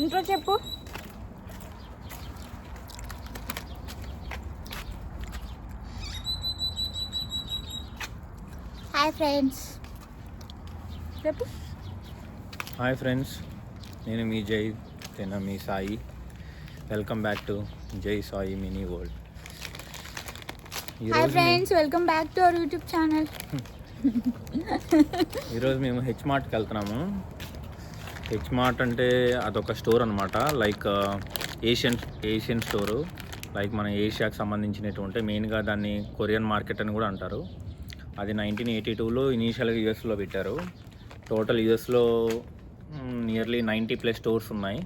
ఇంట్లో చెప్పు. Hi friends చెప్పు. హాయ్ ఫ్రెండ్స్, నేను మీ జై, నేను మీ సాయి. వెల్కమ్ బ్యాక్ టు జై Sai mini world. Hi friends, welcome back to our YouTube channel. ఈరోజు మేము హెచ్ మార్ట్కి వెళ్తున్నాము. హెచ్ మార్ట్ అంటే అదొక స్టోర్ అనమాట, లైక్ ఏషియన్ స్టోరు. లైక్ మన ఏషియాకి సంబంధించినటువంటి, మెయిన్గా దాన్ని కొరియన్ మార్కెట్ అని కూడా అంటారు. అది 1982లో ఇనీషియల్గా యూఎస్లో పెట్టారు. టోటల్ యూఎస్లో నియర్లీ 90+ స్టోర్స్ ఉన్నాయి.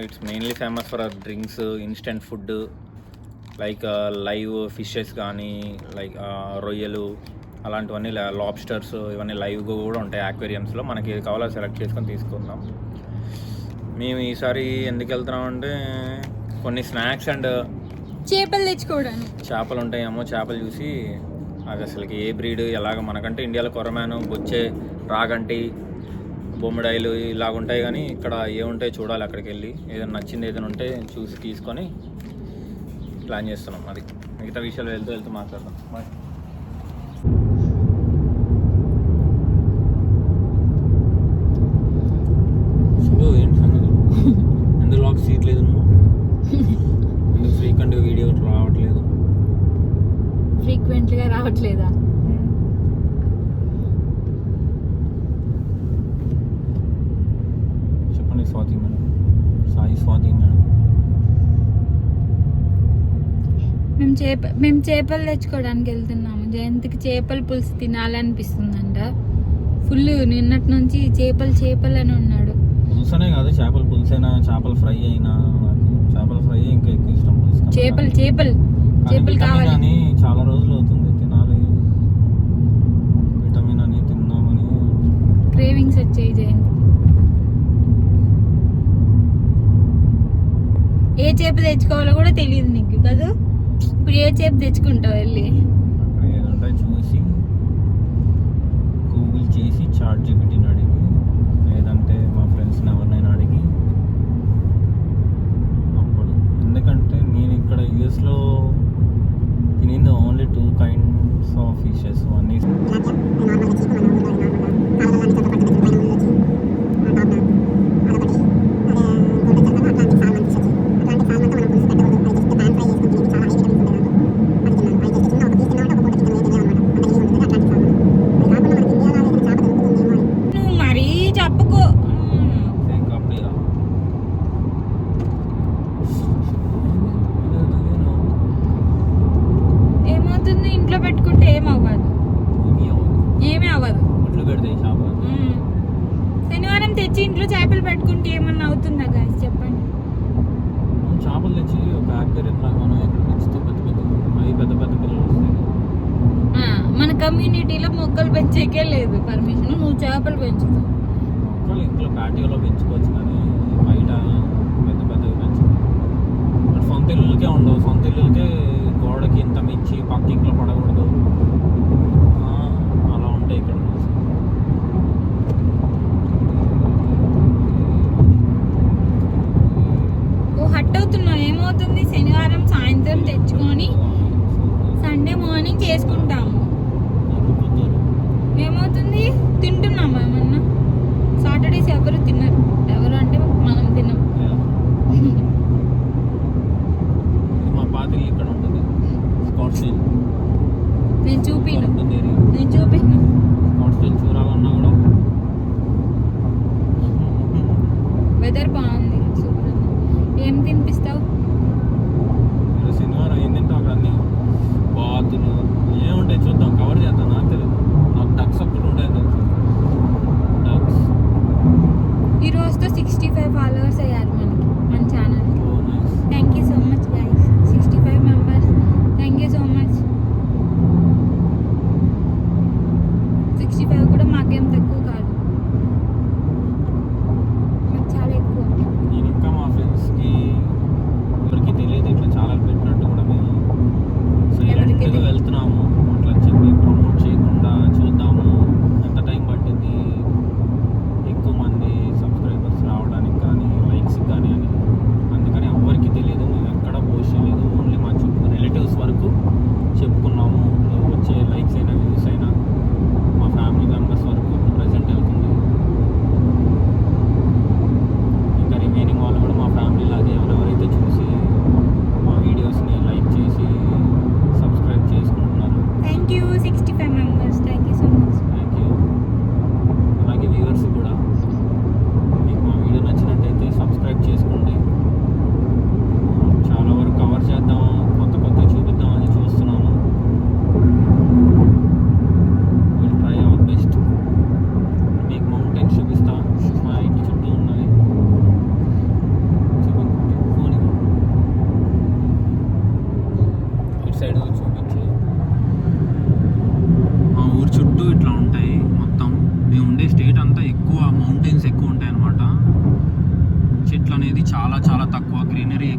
It's mainly famous for drinks, instant food, like live fishes కానీ, లైక్ రొయ్యలు అలాంటివన్నీ, లాబ్స్టర్స్, ఇవన్నీ లైవ్గా కూడా ఉంటాయి అక్వేరియంస్లో. మనకి ఏది కావాలో సెలెక్ట్ చేసుకొని తీసుకుందాం. మేము ఈసారి ఎందుకు వెళ్తున్నామంటే కొన్ని స్నాక్స్ అండ్ చేపలు తెచ్చుకోవడానికి. చేపలు ఉంటాయేమో, చేపలు చూసి అది అసలుకి ఏ బ్రీడ్, ఎలాగ మనకంటే ఇండియాలో కొరమాను, బొచ్చే, రాగంటి, బొమ్మిడాయిలు ఇలాగ ఉంటాయి. కానీ ఇక్కడ ఏముంటాయి చూడాలి. అక్కడికి వెళ్ళి ఏదైనా నచ్చింది ఏదైనా ఉంటే చూసి తీసుకొని ప్లాన్ చేస్తున్నాం. అది మిగతా విషయాలు వెళ్తూ మాట్లాడదాం. బాయ్. ఏంటి సంగతి? ఎందుకు లాక్ సీట్ లేదు? నువ్వు ఎందుకు ఫ్రీక్వెంట్గా వీడియో రావట్లేదు? ఫ్రీక్వెంట్గా రావట్లేదా? చెప్పండి స్వాతి మేడం, సాయి స్వాతి మేడం. మేము చేపలు తెచ్చుకోవడానికి వెళ్తున్నాము. జయంతికి చేపల పులుసు తినాలనిపిస్తుందంట. ఫుల్ నిన్నటి నుంచి చేపలు అని ఉన్నాడు. పులుసనే కాదు, చేపల పులుసైనా, చేపల ఫ్రై అయినా, నాకు చేపల ఫ్రై ఇంకా ఎక్కువ ఇష్టం. చేపలు కావాలి కానీ చాలా రోజులు అవుతుంది తినాలి. విటమిన్ అని తిన్నామని క్రేవింగ్స్ వచ్చాయి జయంతి. ఏ చేప తెచ్చుకోవాలో కూడా తెలియదు నీకు కదా. ఇప్పుడు ఏ చేప తెచ్చుకుంటావు వెళ్ళి? అక్కడ ఏదంటే చూసి గూగుల్ చేసి చాట్ జీపీటీని అడిగి, లేదంటే మా ఫ్రెండ్స్ని ఎవరినైనా అడిగి అప్పుడు. ఎందుకంటే నేను ఇక్కడ యూఎస్లో తినింది only 2 kinds of fishes. One is శనివారం తెచ్చి ఇంట్లో చేపలు పెట్టుకుంటే ఏమన్నా అవుతుందా గాయస్ చెప్పండి? చేపలు తెచ్చి ఒక అక్వేరియం లాగా మనం ఎక్కడ పెంచితే పెద్ద పిల్లలు వస్తాయి. మన కమ్యూనిటీలో మొక్కలు పెంచేకే లేదు పర్మిషన్. నువ్వు చేపలు పెంచుతావు. మొక్కలు ఇంట్లో ప్యాటియోలో పెంచుకోవచ్చు, కానీ బయట పెద్దవి పెంచుకోవచ్చు. బట్ సొంత ఇల్లులకే ఉండవు. సొంత ఇల్లులకే గోడకి ఇంత మించి పక్క ఇంట్లో పడకూడదు, అలా ఉంటాయి ఇక్కడ. హట్ అవుతున్నావు. ఏమవుతుంది? శనివారం సాయంత్రం తెచ్చుకొని సండే మార్నింగ్ చేసుకుంటాము. ఏమవుతుంది? తింటున్నాము ఏమన్నా. సాటర్డేస్ ఎవరు తినరు. ఎవరు అంటే మనం తినం.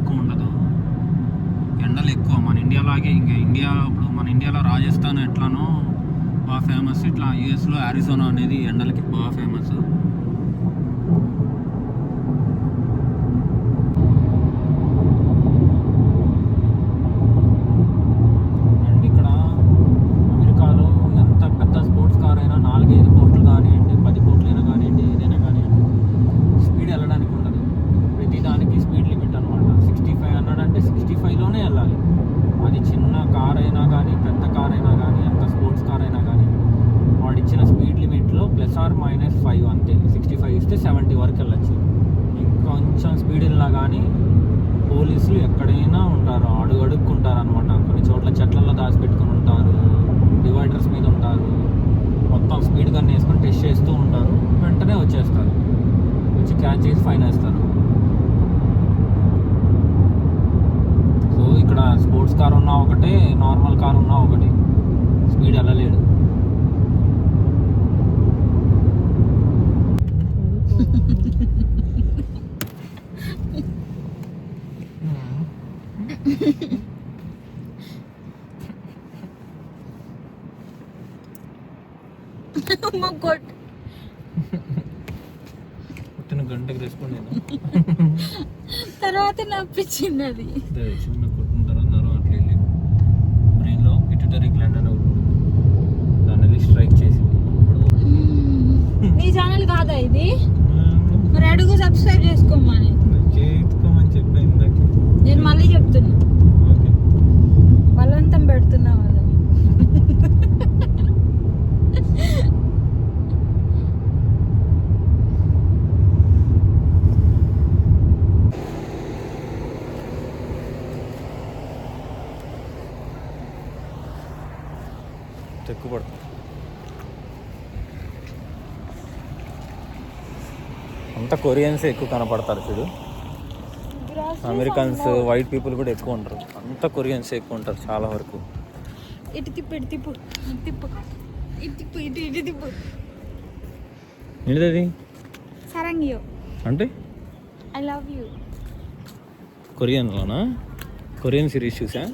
ఎక్కువ ఉండదు, ఎండలు ఎక్కువ. మన ఇండియాలాగే ఇంకా ఇప్పుడు మన ఇండియాలో రాజస్థాన్ ఎట్లానో బాగా ఫేమస్, ఇట్లా యూఎస్లో అరిజోనా అనేది ఎండలకి బాగా ఫేమస్. అండ్ ఇక్కడ అమెరికాలో ఎంత పెద్ద స్పోర్ట్స్ కార్ అయినా 4-5 కోట్లు కానివ్వండి, 10 కోట్లైనా కానివ్వండి, ఏదైనా కానివ్వండి, స్పీడ్ వెళ్ళడానికి ఉండదు. ప్రతి దానికి స్పీడ్ లిమిట్ అనమాట. 65 అన్నాడంటే 65లోనే వెళ్ళాలి. అది చిన్న కార్ అయినా కానీ, పెద్ద కార్ అయినా కానీ, ఎంత స్పోర్ట్స్ కార్ అయినా కానీ, వాడు ఇచ్చిన స్పీడ్ లిమిట్లో +or-5 అంతే. 65 ఇస్తే 70 వరకు వెళ్ళచ్చు. ఇంకొంచెం స్పీడ్ వెళ్ళినా కానీ పోలీసులు ఎక్కడైనా ఉంటారు, అడుక్కుంటారు అనమాట. కొన్ని చోట్ల చెట్లలో దాచిపెట్టుకుని ఉంటారు, డివైడర్స్ మీద ఉంటారు. మొత్తం స్పీడ్ గన్ వేసుకొని టెస్ట్ చేస్తూ ఉంటారు. వెంటనే వచ్చేస్తారు, వచ్చి క్యాచ్ చేసి ఫైన్ వేస్తారు. సో ఇక్కడ స్పోర్ట్స్ కార్ ఉన్నా ఒకటే, నార్మల్ కార్ ఉన్నా ఒకటి, స్పీడ్ వెళ్ళలేడు. పుట్టిన గంటకి రెస్పాండ్ అయినా తర్వాత నప్పించింది అది. చిన్న కొట్టిన తర్వాత నరం అట్లా వెళ్ళి బ్రెయిన్లో పిట్యూటరీ గ్లాండ్ అని ఒకటి ఉంటుంది, దాన్ని వెళ్ళి స్ట్రైక్ చేసింది. నీ ఛానల్ కాదా ఇది? మరి అడుగు సబ్స్క్రైబ్ చేసుకోమని. చేసుకోమని చెప్పాను. నేను మళ్ళీ చెప్తున్నా, బలవంతం పెడుతున్నా వాళ్ళని. ఎక్కువ పడుతుంది. అంతా కొరియన్స్ ఎక్కువ కనపడతారు చూడు. అమెరికన్స్, వైట్ పీపుల్ కూడా ఎక్కువ ఉంటారు. అంతా కొరియన్స్ ఎక్కువ ఉంటారు చాలా వరకు. ఇటు తిప్పు, ఇటు తిప్పు, ఇటు తిప్పు, ఇటు తిప్పు, ఇటు తిప్పు. ఏంటిది? సరంగియో అంటే ఐ లవ్ యూ. కొరియన్లోనా? కొరియన్ సిరీస్ చూసా.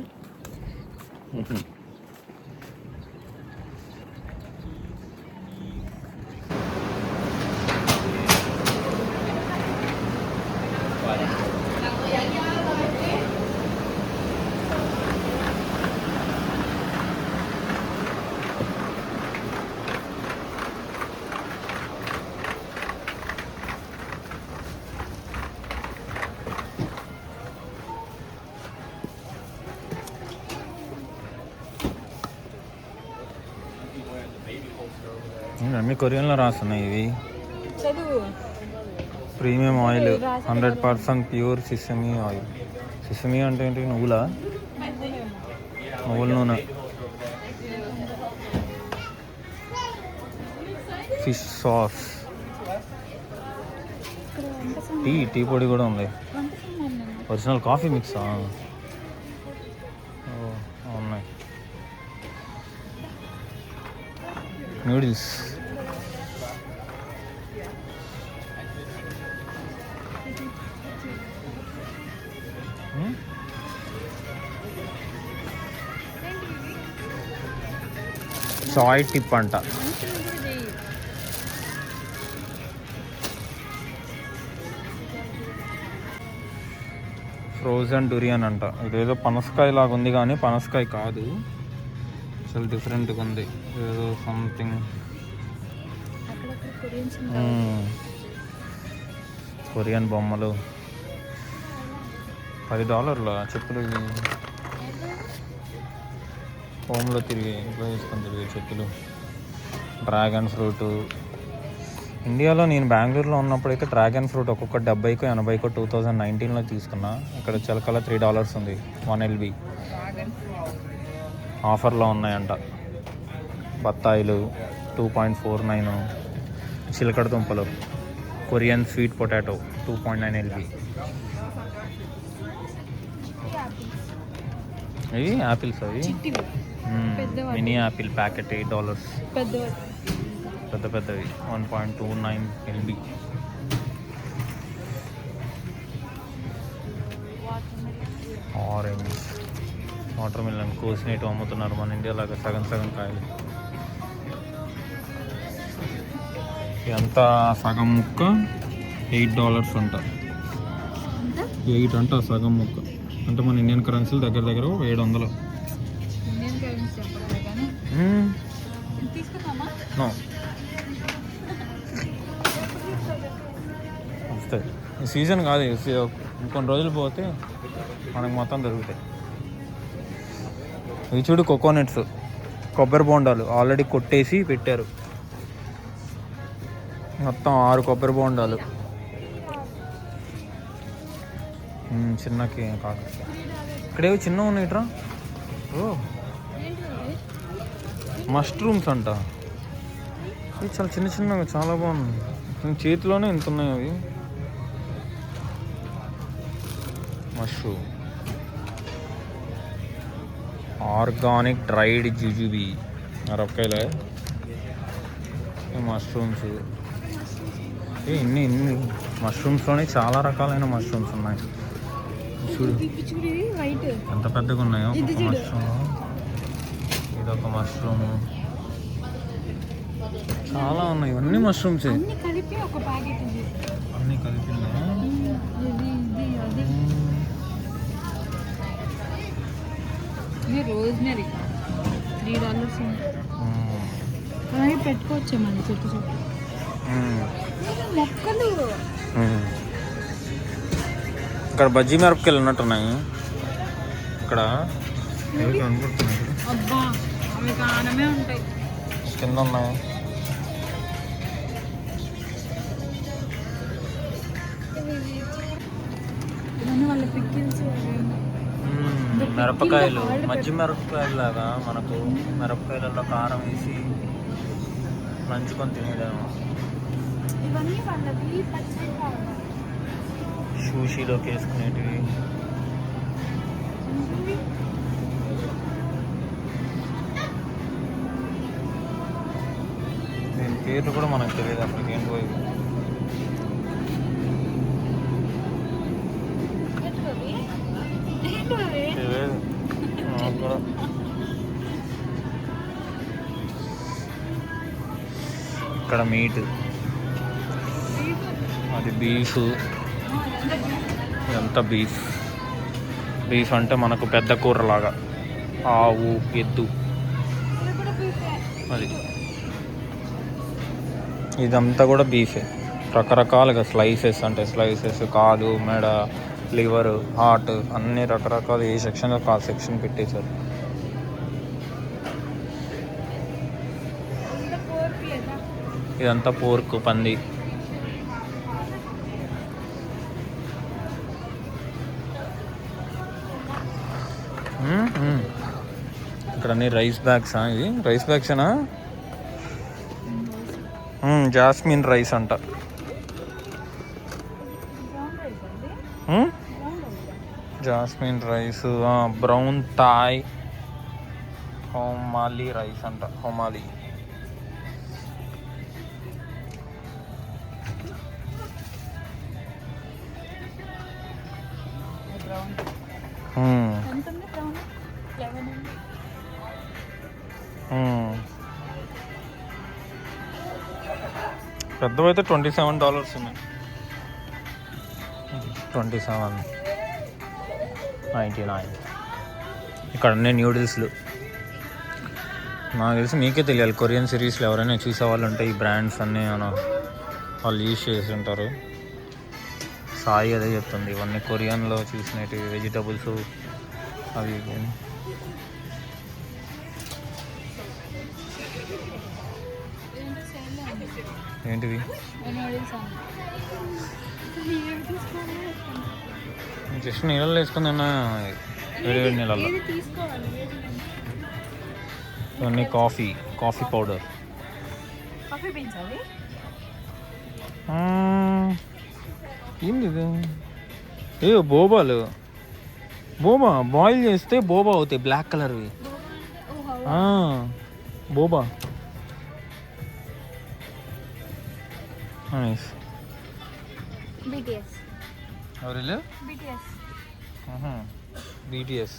అన్ని కొరియన్లో రాస్తున్నాయి ఇవి. చదువు. Premium oil 100% pure sesame oil. Sesame అంటే ఏంటి? నువ్వుల నూనె. ఫిష్ సాస్, టీ పొడి కూడా ఉంది. ఒరిజినల్ కాఫీ మిక్సా? ఉన్నాయి. నూడిల్స్, చాయ్ టిప్ అంట. ఫ్రోజన్ డురియన్ అంట. ఇదేదో పనసకాయ లాగా ఉంది కానీ పనసకాయ కాదు, అసలు డిఫరెంట్గా ఉంది. ఏదో సంథింగ్. కొరియన్ బొమ్మలు $10 చెప్పులు. ఇవి హోమ్లో ఇంట్లో తీసుకొని తిరిగే చెప్పులు. Dragon fruit. ఇండియాలో నేను బెంగళూరులో ఉన్నప్పుడైతే డ్రాగన్ ఫ్రూట్ ఒక్కొక్క 70కో 80కో 2019లో తీసుకున్నా. ఇక్కడ చిలకల $3 ఉంది 1 LB. ఆఫర్లో ఉన్నాయంట. బత్తాయిలు 2.49. చిలకడ దుంపలు, కొరియన్ స్వీట్ పొటాటో 2.9 LB. ఇవి యాపిల్స్. అవి మినీ యాపిల్ ప్యాకెట్ $8. పెద్ద పెద్దవి 1.29 LB. ఆరెంజ్, వాటర్ మిలన్ కోసినట్టు అమ్ముతున్నారు మన ఇండియాలాగా సగం సగం కాయలు. ఎంత సగం ముక్క $8 అంట. 8 అంట సగం ముక్క, అంటే మన ఇండియన్ కరెన్సీలు దగ్గర దగ్గర 700. ఇండియన్ కరెన్సీ చెప్పలేదు కానీ తీసుకుందామా? నో వస్తాయి, ఈ సీజన్ కాదు, ఇంకొన్ని రోజులు పోతే మనకు మొత్తం దొరుకుతాయి. ఇవి చూడు కోకోనట్స్, కొబ్బరి బోండాలు ఆల్రెడీ కొట్టేసి పెట్టారు. మొత్తం 6 కొబ్బరి బోండాలు. చిన్నకి కాదు, ఇక్కడేవి చిన్న ఉన్నాయిట్రా. ఓ మష్రూమ్స్ అంట, ఇవి చాలా చిన్న చిన్నగా చాలా బాగున్నాయి. చేతిలోనే ఇంత ఉన్నాయి అవి. మష్రూమ్, ఆర్గానిక్ డ్రైడ్ జుజుబీ, మిరపకాయలే, మష్రూమ్స్. ఇన్ని మష్రూమ్స్లోనే చాలా రకాలైన మష్రూమ్స్ ఉన్నాయి. చూడు ఎంత పెద్దగా ఉన్నాయో. ఒక మష్రూమ్, ఇదొక మష్రూమ్, చాలా ఉన్నాయి. ఇవన్నీ మష్రూమ్స్, అన్ని కలిపి ఒక ప్యాకెట్. అన్నీ కలిపిందా? ఇది రోజ్మెరీ $3. అవి పెట్టుకోవచ్చు మళ్ళీ చుట్టూ చుట్టూ మొక్కలు. ఇక్కడ బజ్జీ మిరపకాయలు ఉన్నట్టున్నాయి. ఇక్కడ కనపడుతున్నాయి, అబ్బా అవి కానమే ఉంటాయి, కింద ఉన్నాయి. వాళ్ళ పికిల్స్. మిరపకాయలు, మజ్జి మిరపకాయలు లాగా మనకు మిరపకాయలలో కారం వేసి నంచుకొని తినేదేమో. ఇవన్నీ వాళ్ళకి పచ్చడి కావాలి. షూషీలోకి వేసుకునేటివి. దీని పేర్లు కూడా మనకు తెలియదు అసలు ఏంటో. తెలియదు నాకు కూడా. ఇక్కడ మీట్, అది బీఫ్. ఇదంతా బీఫ్. బీఫ్ అంటే మనకు పెద్ద కూరలాగా, ఆవు, ఎద్దు, అది. ఇదంతా కూడా బీఫే, రకరకాలుగా స్లైసెస్, అంటే స్లైసెస్, కాలు, మెడ, లివర్, హార్ట్, అన్ని రకరకాలు. ఏ సెక్షన్లో ఆ సెక్షన్ పెట్టేశారు. ఇదంతా పోర్క్, పంది. ఇక్కడ అన్ని రైస్ బ్యాగ్సా? ఇది రైస్ బ్యాగ్సేనా? జాస్మిన్ రైస్ అంట. Jasmine rice, brown Thai, Hom Mali rice అంట. హోమాలి. పెద్దవైతే $27 ఉన్నాయి. 27.99. ఇక్కడ అన్నీ న్యూడిల్స్లు. నాకు తెలిసి మీకే తెలియాలి, కొరియన్ సిరీస్లో ఎవరైనా చూసే వాళ్ళు ఉంటే ఈ బ్రాండ్స్ అన్నీ వాళ్ళు యూజ్ చేసి ఉంటారు. సాయి అదే చెప్తుంది, ఇవన్నీ కొరియన్లో చూసినవి వెజిటబుల్స్ అవి. ఏంటివి? జస్ట్ నీళ్ళలో వేసుకుందన్నా, వేడి వేడి నీళ్ళల్లో. ఇవన్నీ కాఫీ పౌడర్. ఏంది ఇది? బోబాలు. బోబా బాయిల్ చేస్తే బోబా అవుతాయి, బ్లాక్ కలర్వి. బోబా. నైస్. BTS. ఎవరు? BTS. బీటీఎస్.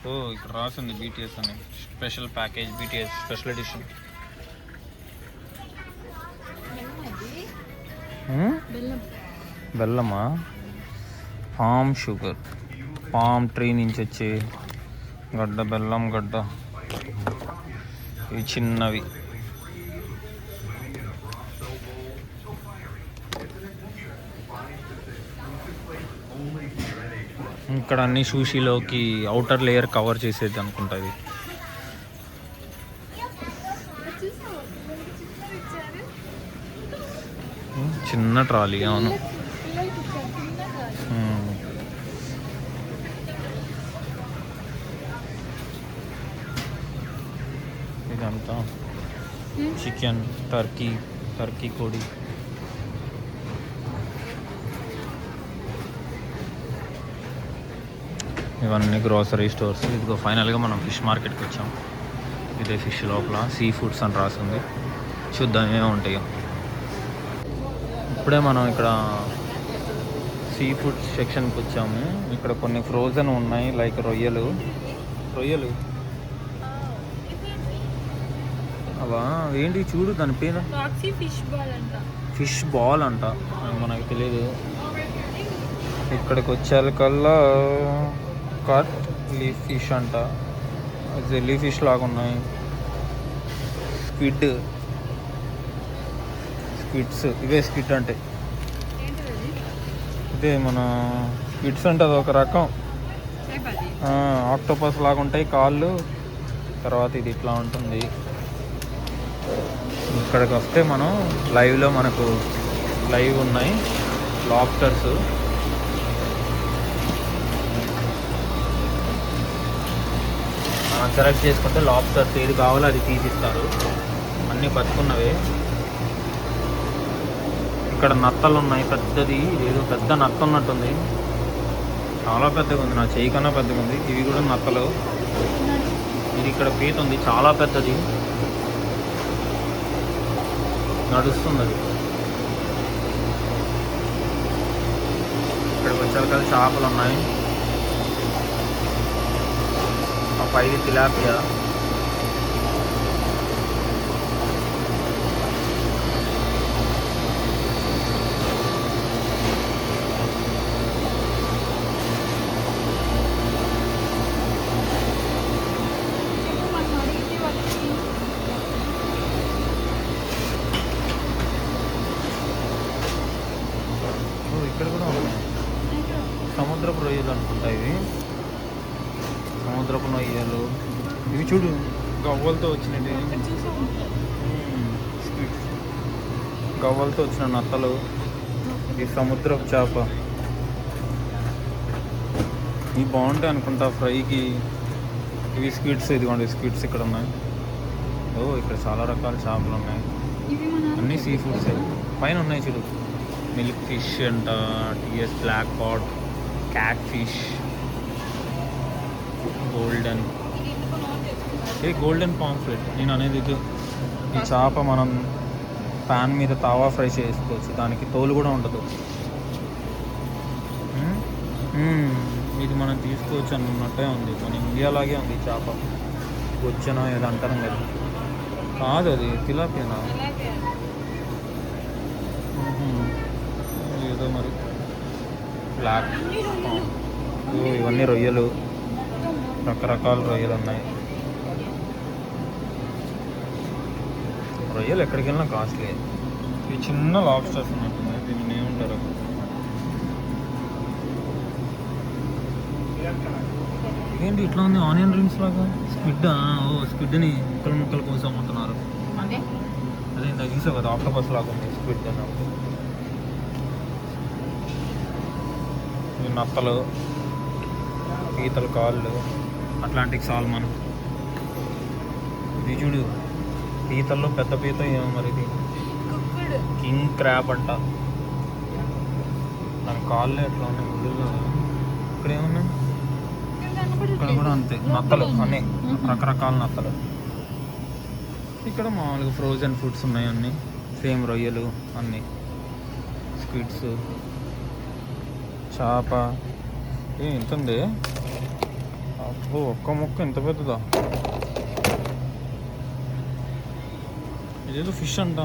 ఓ ఇక్కడ రాసింది బీటీఎస్ అని, special package BTS special edition. బెల్లమా? పామ్ షుగర్, పామ్ ట్రీ నుంచి వచ్చే గడ్డ, బెల్లం గడ్డ. ఇవి చిన్నవి. ఇక్కడ అన్ని సూషీలోకి అవుటర్ లేయర్ కవర్ చేసేది అనుకుంటా ఇది. చిన్న ట్రాలీ. అవును. ఇదంతా చికెన్, టర్కీ కోడి. ఇవన్నీ గ్రోసరీ స్టోర్స్. ఇదిగో ఫైనల్గా మనం ఫిష్ మార్కెట్కి వచ్చాం. ఇదే ఫిష్ లోపల సీ ఫుడ్స్ అని రాసింది. చూద్దాం ఏమేమి ఉంటాయో. ఇప్పుడే మనం ఇక్కడ సీ ఫుడ్స్ సెక్షన్కి వచ్చాము. ఇక్కడ కొన్ని ఫ్రోజన్ ఉన్నాయి, లైక్ రొయ్యలు. అవా ఏంటి చూడు, దాని పేరు ఫిష్ బాల్ అంట. మనకు తెలియదు. ఇక్కడికి వచ్చేకల్లా కట్ లీఫ్ ఫిష్ అంట. జెల్లీ ఫిష్ లాగా ఉన్నాయి. స్క్విడ్స్. ఇవే స్క్విడ్ అంటే ఇదే మన స్క్విడ్స్ అంటే అది ఒక రకం ఆక్టోపస్ లాగా ఉంటాయి కాళ్ళు. తర్వాత ఇది ఇట్లా ఉంటుంది. ఇక్కడికి వస్తే మనం లైవ్లో మనకు లైవ్ ఉన్నాయి లాబ్స్టర్స్. మనం సెలెక్ట్ చేసుకుంటే లాబ్స్టర్స్ ఏది కావాలో అది తీసిస్తారు. అన్నీ బతుకున్నవే. ఇక్కడ నత్తలు ఉన్నాయి. పెద్దది ఏదో పెద్ద నత్త ఉన్నట్టుంది. చాలా పెద్దగా ఉంది, నా చేయి కన్నా పెద్దగా ఉంది. ఇవి కూడా నత్తలు. ఇది ఇక్కడ పీత ఉంది, చాలా పెద్దది, నడుస్తుంది అది. ఇక్కడికి వచ్చాక కదా చేపలు ఉన్నాయి. ఆ పైది తిలాపియా. ఇక్కడ కూడా ఉన్నాయి సముద్రపు రొయ్యలు అనుకుంటా. ఇవి సముద్రపు రొయ్యలు. ఇవి చూడు గవ్వలతో వచ్చినవి. గవ్వలతో వచ్చిన నత్తలు. ఈ సముద్రపు చేప. ఇవి బాగుంటాయి అనుకుంటా ఫ్రైకి. ఇవి స్క్విడ్స్. ఇదిగోండి స్క్విడ్స్ ఇక్కడ ఉన్నాయి. ఓ ఇక్కడ చాలా రకాల చేపలు ఉన్నాయి. అన్నీ సీ ఫుడ్స్ పైన ఉన్నాయి చూడు. మిల్క్ ఫిష్ అంట, టీఎస్ black cod, catfish, golden pomfret. నేను అనేది ఇది. ఈ చేప మనం ప్యాన్ మీద తావా ఫ్రై చేసుకోవచ్చు. దానికి తోలు కూడా ఉండదు. ఇది మనం తీసుకోవచ్చు అన్నట్టే ఉంది. మన ఇండియాలాగే ఉంది ఈ చేప. వచ్చానో ఏదో అంటారు కదా. కాదు అది తిలాపియానా ఏదో మరి. బ్లాక్. ఇవన్నీ రొయ్యలు. రకరకాల రొయ్యలు ఉన్నాయి. రొయ్యలు ఎక్కడికి వెళ్ళినా కాస్ట్లీ. ఇవి చిన్న లాబ్స్టర్స్ ఉన్నట్టున్నాయి. దీన్ని ఏముంటారు? ఏంటి ఇట్లా ఉంది? ఆనియన్ రింగ్స్ లాగా. స్క్విడ్. ఓ స్క్విడ్ని ముక్కలు ముక్కలు కోసి అమ్ముతున్నారు. అదే ఇందాక చూసావు కదా, ఆక్టోపస్ లాగా ఉంది స్క్విడ్ అని. ఇవి నత్తలు, పీతలు కాళ్ళు, అట్లాంటిక్ సాల్మన్. ఇది చూడు పీతల్లో పెద్ద పీత ఏమో మరి. ఇది కింగ్ క్రాబ్ అంట. దాని కాళ్ళు ఎట్లా ఉన్నాయి ముందుగా. ఇక్కడ ఏమున్నాయి? ఇక్కడ కూడా అంతే నత్తలు. అన్నీ రకరకాల నత్తలు. ఇక్కడ మామూలుగా ఫ్రోజన్ ఫుడ్స్ ఉన్నాయి అన్నీ. సేమ్ రొయ్యలు అన్నీ. స్క్విడ్స్, చేప. ఎంత ఉంది? అబ్బో, ఒక్క ముక్క ఎంత పెద్దదా! ఇదేదో ఫిష్ అంట.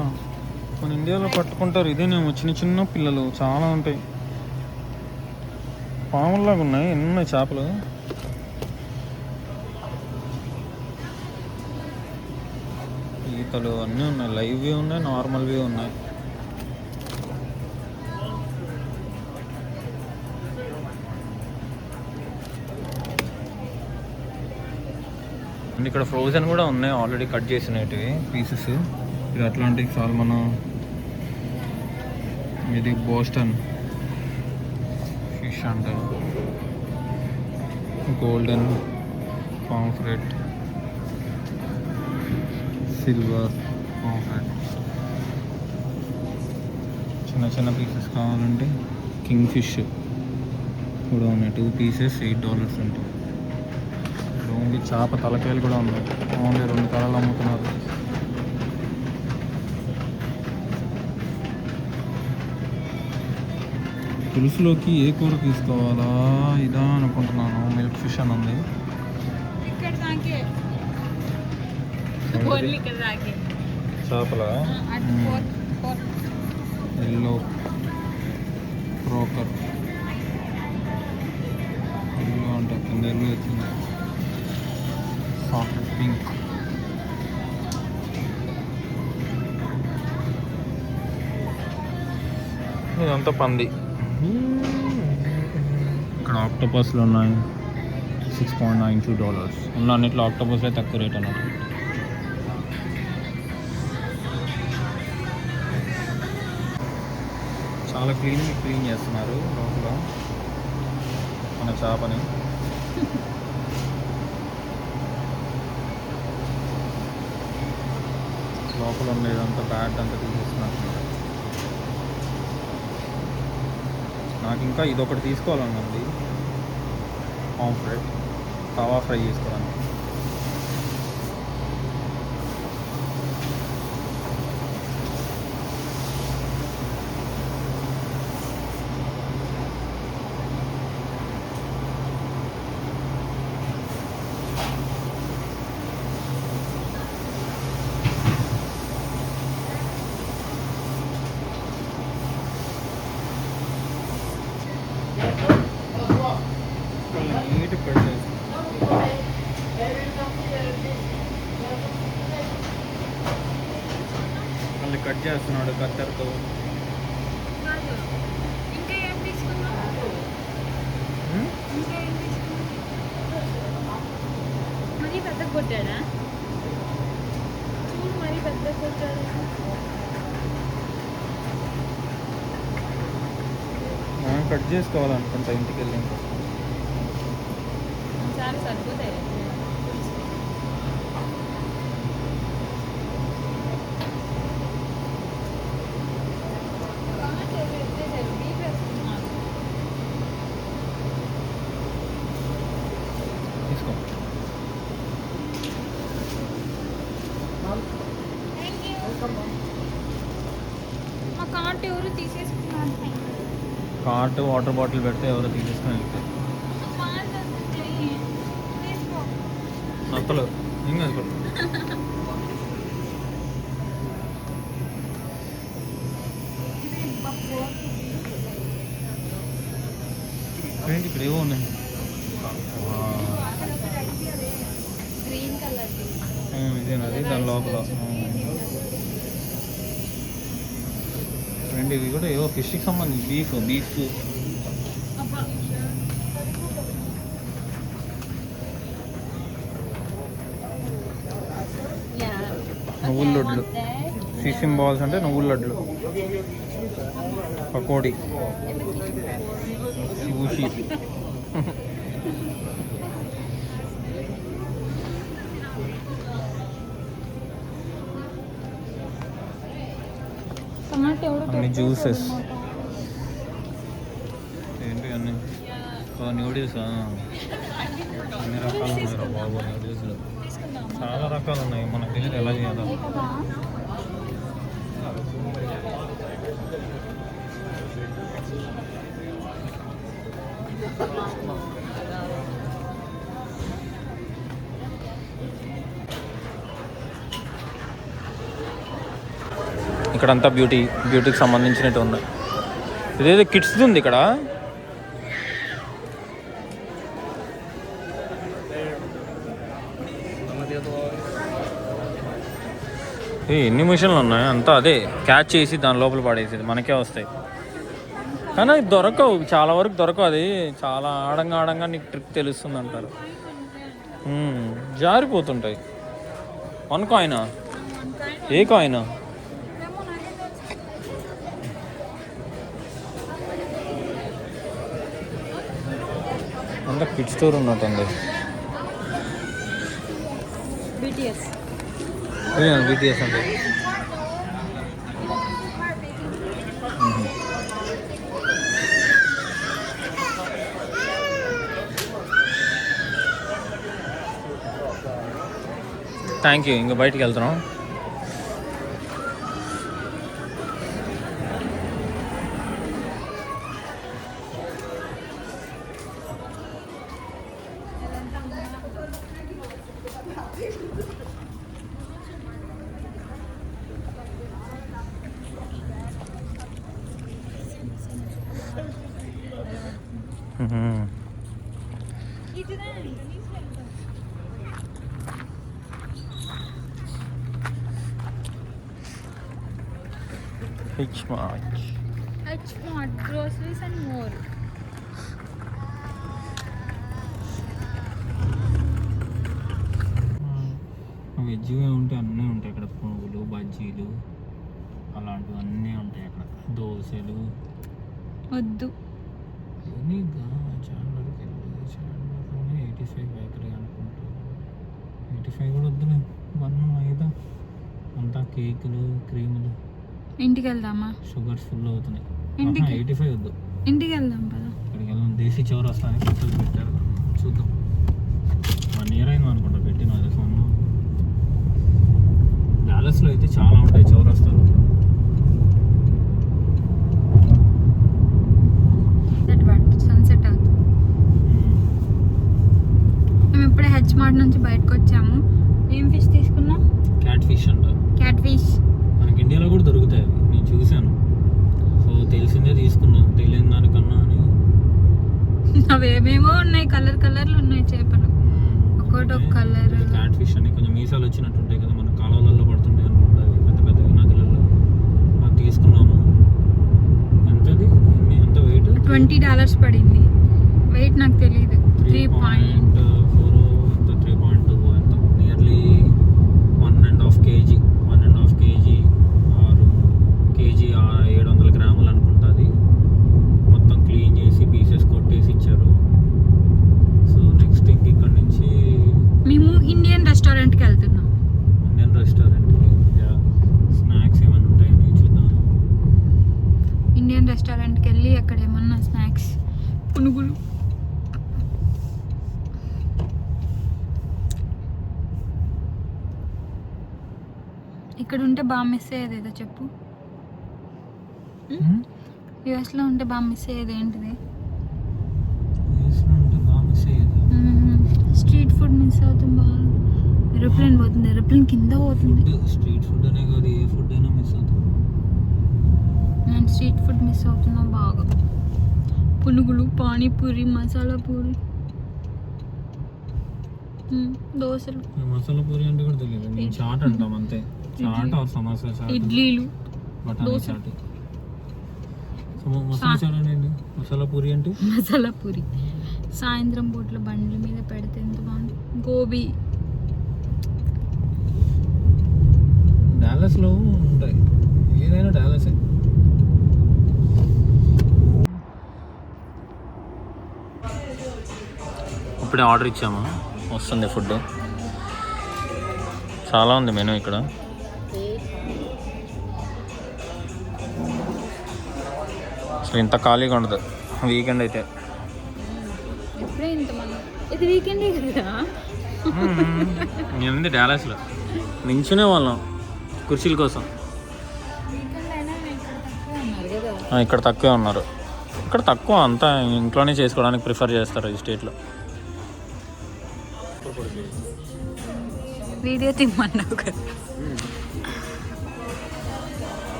మన ఇండియాలో పట్టుకుంటారు ఇదేనేమో. చిన్న చిన్న పిల్లలు చాలా ఉంటాయి. పాముల్లాగా ఉన్నాయి. ఎన్ని ఉన్నాయి చేపలు. ఈతలు అన్నీ ఉన్నాయి. లైవ్వి ఉన్నాయి, నార్మల్వి ఉన్నాయి. ఇక్కడ ఫ్రోజన్ కూడా ఉన్నాయి, ఆల్రెడీ కట్ చేసినవి పీసెస్. ఇది అట్లాంటిక్ సాల్మన్, ఇది బోస్టన్ ఫిష్ అంటే, గోల్డెన్ పాంఫ్రెట్, సిల్వర్ పాంఫ్రెట్. చిన్న చిన్న పీసెస్ కావాలంటే కింగ్ ఫిష్ కూడా ఉన్నాయి. 2 పీసెస్ $8 ఉంటాయి. ఓన్లీ చేప తలకాయలు కూడా ఉన్నాయి. ఓన్లీ 2 తలలు అమ్ముతున్నారు. పులుసులోకి ఏ కూర తీసుకోవాలా ఇదా అనుకుంటున్నాను. మిల్క్ ఫిష్ అని ఉంది. చేపల ఎల్లో బ్రోకర్, ఎల్లో అంటే కింద ఎల్లో వచ్చింది. సాఫ్ట్ పింక్, ఇదంతా పంది. ఇక్కడ ఆక్టోపస్లు ఉన్నాయి. $6.92. ఉన్న అన్నిట్లో ఆక్టోపస్లే తక్కువ రేట్ అన్నమాట. చాలా క్లీన్ చేస్తున్నారు లోపల మన చేపని. లోపల ఉండేదంతా బ్యాడ్ అంతా తీసేస్తున్నారు. నాకు ఇంకా ఇదొకటి తీసుకోవాలనుంది, పాంఫ్రెట్ తవా ఫ్రై చేసుకోవడానికి. నీట్ పెట్టేసి మళ్ళీ కట్ చేస్తున్నాడు కత్తెరతో. మరీ పెద్ద కొట్టాడా? చూడు, మరీ పెద్ద కొట్టాడు. కట్ చేసుకోవాలనుకుంటా ఇంటికి వెళ్ళి. చాలా సరిపోతాయి. తీసుకో. మా కార్ట్ ఎవరు తీసేసుకున్నారు? కార్ట్ వాటర్ బాటిల్ పెడితే ఎవరో తీసేసుకొని వెళ్తారు. నత్తలు ఏం కాదు. ఏంటి ఇక్కడ ఏవో ఉన్నాయి. గ్రీన్ కలర్ ఇదేనది దాని లోపల. రెండు ఇవి కూడా ఏవో ఫిష్కి సంబంధించి బీఫ్ నువ్వుల లడ్లు, ఫిషింగ్ బాల్స్ అంటే నువ్వుల లడ్లు, పకోడీ, సూషి. అన్ని జ్యూసెస్ ఏంటి అన్ని. న్యూడిల్స్ అన్ని రకాలు ఉన్నాయి బాబు. న్యూడిల్స్లో చాలా రకాలు ఉన్నాయి. మనకు తెలియదు ఎలా చేయాలో. ఇక్కడంతా బ్యూటీకి సంబంధించినట్టు ఉంది. ఇదేదో కిడ్స్ది ఉంది ఇక్కడ. ఎన్ని మిషన్లు ఉన్నాయి, అంతా అదే క్యాచ్ చేసి దాని లోపల పడేసేది, మనకే వస్తాయి. కానీ అది దొరకవు, చాలా వరకు దొరకవు. అది చాలా ఆడంగా నీకు ట్రిక్ తెలుస్తుంది అంటారు. జారిపోతుంటాయి. 1 కాయినా? ఏ కాయినా? అంతా కిడ్ స్టోర్ ఉన్నట్టుంది. BTS అంటే థ్యాంక్ యూ. ఇంకా బయటికి వెళ్తున్నాం. H Mart groceries and more. Veg ఉంటే అన్నీ ఉంటాయి ఇక్కడ. పునుగులు, బజ్జీలు అలాంటివన్నీ ఉంటాయి అక్కడ. దోశలు వద్దు. చాండ్లర్కి 85 బేకరీ అనుకుంటా. 85 కూడా వద్దులే. 1 మైదా అంతా కేకులు, క్రీములు. ఇంటికి వెళ్దామా? షుగర్స్ ఫుల్ అవుతున్నాయి. 85 వద్దు. ఇంటికి వెళ్దాం కదా. ఇక్కడికి వెళ్దాం. దేశీ చౌరస్తా అని కొత్తగా పెట్టారు, చూద్దాం. 1 year అయింది అనుకుంటా పెట్టి. నా ఫోన్ డాలస్లో అయితే చాలా ఉంటాయి చౌరస్తాలు. సన్సెట్ అవుతుంది. మేము ఇప్పుడే హెచ్ మార్ట్ నుంచి బయటకు వచ్చాము. ఏం ఫిష్ తీసుకున్నాం? క్యాట్ ఫిష్ అంట. క్యాట్ ఫిష్ మనకి ఇండియాలో కూడా దొరుకుతాయి, నేను చూశాను. సో తెలిసిందే తీసుకున్నాం, తెలియని దానికన్నా అని. అవి ఏమేమో ఉన్నాయి, కలర్లు ఉన్నాయి చేపలు, ఒక్కొక్కటి ఒక కలర్. క్యాట్ ఫిష్ అని కొంచెం మీసాలు వచ్చినట్టు ఉంటాయి కదా, మన కాలువలలో పడుతుంటాయి అనుకుంటాయి, పెద్ద నదులలో. అది తీసుకున్నాము. ఎంతది? ఎంత వెయిట్? $20 పడింది. వెయిట్ నాకు తెలియదు. 3.4 ఎంత, 3.2 ఎంత, నియర్లీ 1.5 kg. 1.5 kg 6 kg 700 గ్రాములు అనుకుంటుంది. మొత్తం క్లీన్ చేసి పీసెస్ కొట్టేసి ఇచ్చారు. సో నెక్స్ట్ ఇంక ఇక్కడ నుంచి మేము ఇండియన్ రెస్టారెంట్కి వెళ్తున్నాం. ఇండియన్ రెస్టారెంట్కి స్నాక్స్ ఏమైనా ఉంటాయని చూద్దాం. ఇండియన్ రెస్టారెంట్కి వెళ్ళి అక్కడ ఏమన్నా స్నాక్స్, పునుగులు. ఇక్కడ ఉంటే బాగా మిస్ అయ్యేది ఏదో చెప్పు. యూఎస్లో ఉంటే బాగా మిస్ అయ్యేది ఏంటిది? స్ట్రీట్ ఫుడ్ మిస్ అవుతుంది బాగా. ఏరోప్లేన్ పోతుంది, ఏరోప్లేన్ కింద పోతుంది. స్ట్రీట్ ఫుడ్ అనే కాదు, ఏ ఫుడ్ అయినా మిస్ అవుతుంది. నేను స్ట్రీట్ ఫుడ్ మిస్ అవుతున్నా బాగా. పునుగులు, పానీపూరి, మసాలా పూరి, దోశలు. మసాలా పూరి అంటే కూడా తెలియదు. మేము చాట్ అంటాం అంతే. చాట్ ఆర్ సమోసా చాట్, ఇడ్లీలు, బఠానీ చాట్. మసాలా చాట్ అనేది మసాలా పూరి అంటే మసాలా పూరి. సాయంత్రం పూట్ల బండ్ల మీద పెడితే ఎంత బాగుంది. గోబీ డాలస్లో ఉంటాయి, ఏదైనా డాలసే. ఇప్పుడే ఆర్డర్ ఇచ్చాము, వస్తుంది ఫుడ్. చాలా ఉంది మెనూ ఇక్కడ. అసలు ఇంత ఖాళీగా ఉండదు వీకెండ్ అయితే. ఇది వీకెండే కదా. నేను డాలస్లో నించునే వాళ్ళం కుర్చీల కోసం. ఇక్కడ తక్కువే ఉన్నారు. ఇక్కడ తక్కువ, అంతా ఇంట్లోనే చేసుకోవడానికి ప్రిఫర్ చేస్తారు ఈ స్టేట్లో. వీడియో తిమ్మన్నావు కదా.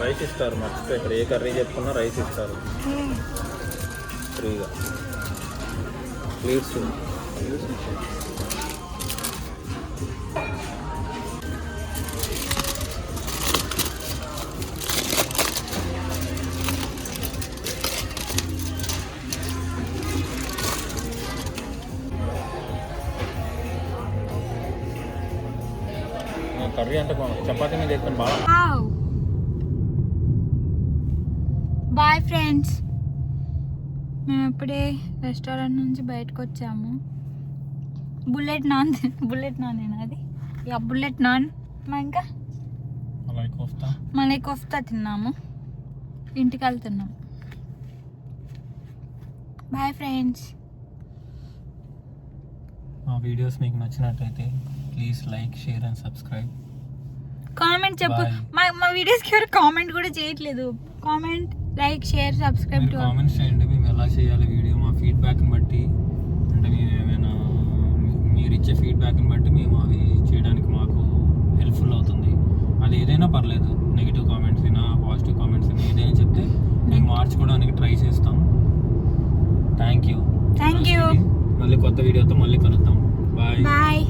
రైస్ ఇస్తారు, మర్చిపోయి ఇక్కడ ఏ కర్రీ చెప్పుకున్నా రైస్ ఇస్తారు ఫ్రీగా. ప్లేట్స్ కర్రీ అంటే చపాతీ మీద ఎక్కువ బాగా. బాయ్ ఫ్రెండ్స్, మేము ఇప్పుడే రెస్టారెంట్ నుంచి బయటకు వచ్చాము. బుల్లెట్ నాన్ అది బుల్లెట్ నాన్, ఇంకా మళ్ళీ కోఫ్తా తిన్నాము, ఇంటికి వెళ్తున్నాం. Bye friends. మా వీడియోస్ మీకు నచ్చినట్టయితే please like, share and subscribe. Comment చెప్పు. మా వీడియోస్కి ఎవరు కామెంట్ కూడా చేయట్లేదు. Comment, like, share, subscribe. Comments చేయండి మేము ఎలా చేయాలి వీడియో, మా ఫీడ్బ్యాక్ని బట్టి. అంటే మేము ఏమైనా మీరు ఇచ్చే ఫీడ్బ్యాక్ని బట్టి మేము అవి చేయడానికి మాకు హెల్ప్ఫుల్ అవుతుంది. అది ఏదైనా పర్లేదు, నెగిటివ్ కామెంట్స్ అయినా పాజిటివ్ కామెంట్స్ అయినా ఏదైనా చెప్తే మేము మార్చుకోవడానికి ట్రై చేస్తాం. Thank you. మళ్ళీ కొత్త వీడియోతో మళ్ళీ కలుద్దాం. బాయ్.